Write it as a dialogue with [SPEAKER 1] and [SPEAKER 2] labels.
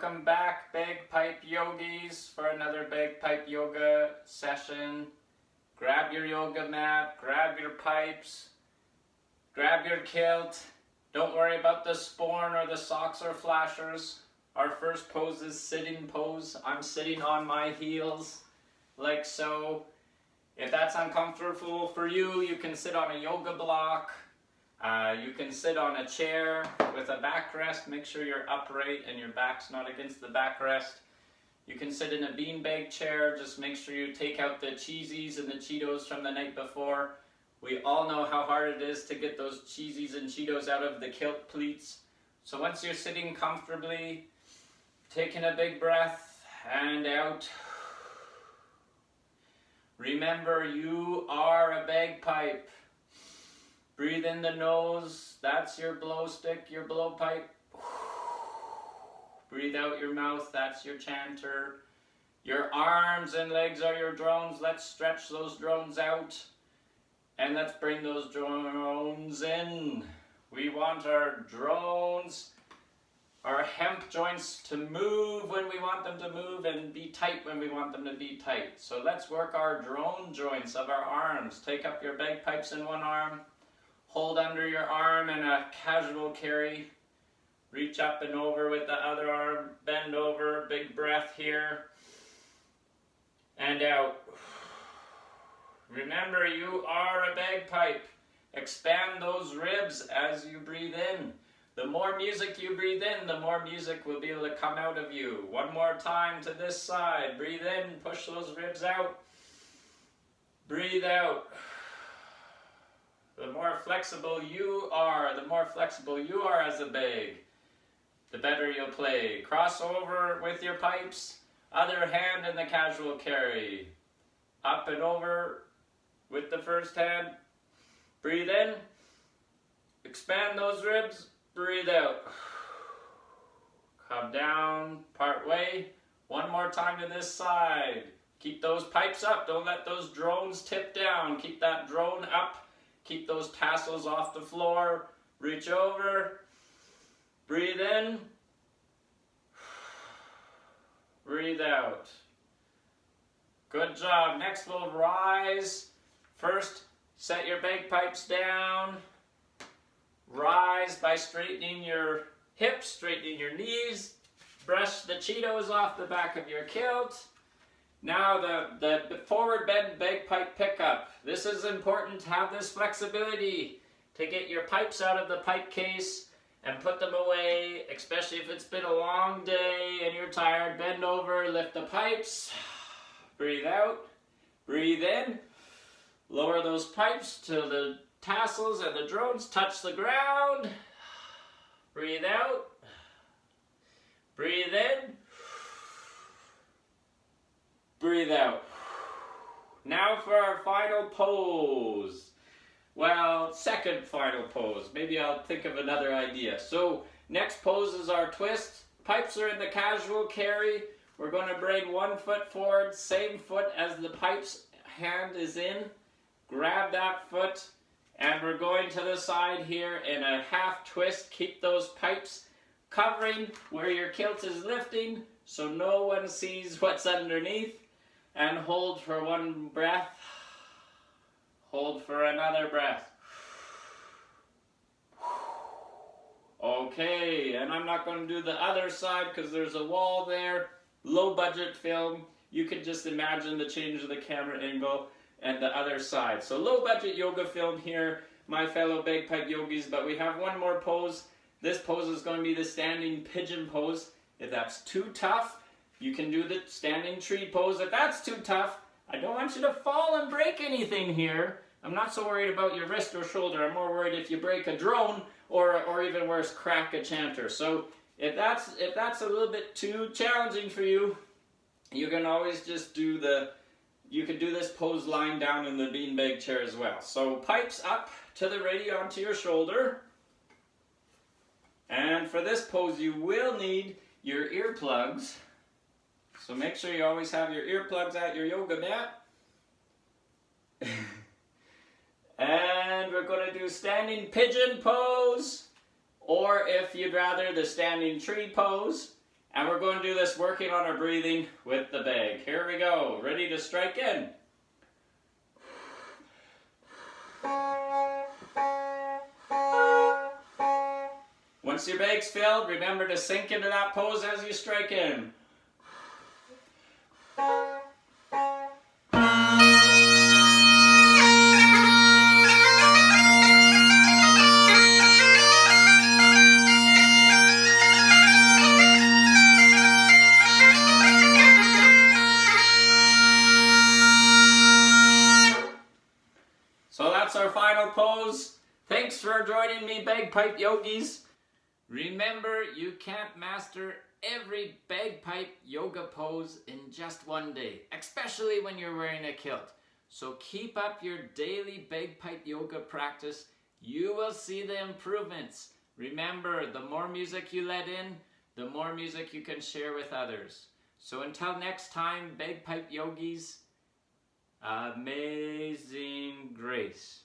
[SPEAKER 1] Welcome back, Bagpipe Yogis, for another Bagpipe Yoga session. Grab your yoga mat, grab your pipes, grab your kilt. Don't worry about the sporn or the socks or flashers. Our first pose is sitting pose. I'm sitting on my heels, like so. If that's uncomfortable for you, you can sit on a yoga block. You can sit on a chair with a backrest. Make sure you're upright and your back's not against the backrest. You can sit in a beanbag chair. Just make sure you take out the cheesies and the Cheetos from the night before. We all know how hard it is to get those cheesies and Cheetos out of the kilt pleats. So once you're sitting comfortably, taking a big breath and out. Remember, you are a bagpipe. Breathe in the nose, that's your blow stick, your blowpipe. Breathe out your mouth, that's your chanter. Your arms and legs are your drones. Let's stretch those drones out. And let's bring those drones in. We want our drones, our hemp joints to move when we want them to move and be tight when we want them to be tight. So let's work our drone joints of our arms. Take up your bagpipes in one arm. Hold under your arm in a casual carry. Reach up and over with the other arm. Bend over. Big breath here. And out. Remember, you are a bagpipe. Expand those ribs as you breathe in. The more music you breathe in, the more music will be able to come out of you. One more time to this side. Breathe in. Push those ribs out. Breathe out. The more flexible you are as a bag, the better you'll play. Cross over with your pipes, other hand in the casual carry. Up and over with the first hand. Breathe in, expand those ribs, breathe out. Come down, part way. One more time to this side. Keep those pipes up, don't let those drones tip down. Keep that drone up. Keep those tassels off the floor. Reach over. Breathe in. Breathe out. Good job. Next we'll rise. First, set your bagpipes down. Rise by straightening your hips, straightening your knees. Brush the Cheetos off the back of your kilt. Now the forward bend bagpipe pickup. This is important to have this flexibility to get your pipes out of the pipe case and put them away, especially if it's been a long day and you're tired. Bend over, lift the pipes, breathe out, breathe in, lower those pipes till the tassels and the drones touch the ground. Breathe out, breathe in, breathe out. Now for our final pose. Well, second final pose. Maybe I'll think of another idea. So next pose is our twist. Pipes are in the casual carry. We're going to bring one foot forward, same foot as the pipes hand is in. Grab that foot and we're going to the side here in a half twist. Keep those pipes covering where your kilt is lifting so no one sees what's underneath. And hold for one breath. Hold for another breath. Okay, and I'm not going to do the other side because there's a wall there. Low budget film. You can just imagine the change of the camera angle and the other side. So low budget yoga film here, my fellow bagpipe yogis, but we have one more pose. This pose is going to be the standing pigeon pose. If that's too tough, you can do the standing tree pose. If that's too tough, I don't want you to fall and break anything here. I'm not so worried about your wrist or shoulder. I'm more worried if you break a drone or even worse, crack a chanter. So if that's a little bit too challenging for you, you can always just do you can do this pose lying down in the beanbag chair as well. So pipes up to the ready onto your shoulder. And for this pose, you will need your earplugs. So make sure you always have your earplugs at your yoga mat. And we're going to do standing pigeon pose, or if you'd rather, the standing tree pose. And we're going to do this working on our breathing with the bag. Here we go. Ready to strike in. Once your bag's filled, remember to sink into that pose as you strike in. So that's our final pose. Thanks for joining me, Bagpipe Yogis. Remember, you can't master every bagpipe yoga pose in just one day, especially when you're wearing a kilt. So keep up your daily bagpipe yoga practice. You will see the improvements. Remember, the more music you let in, the more music you can share with others. So until next time, Bagpipe Yogis, amazing grace.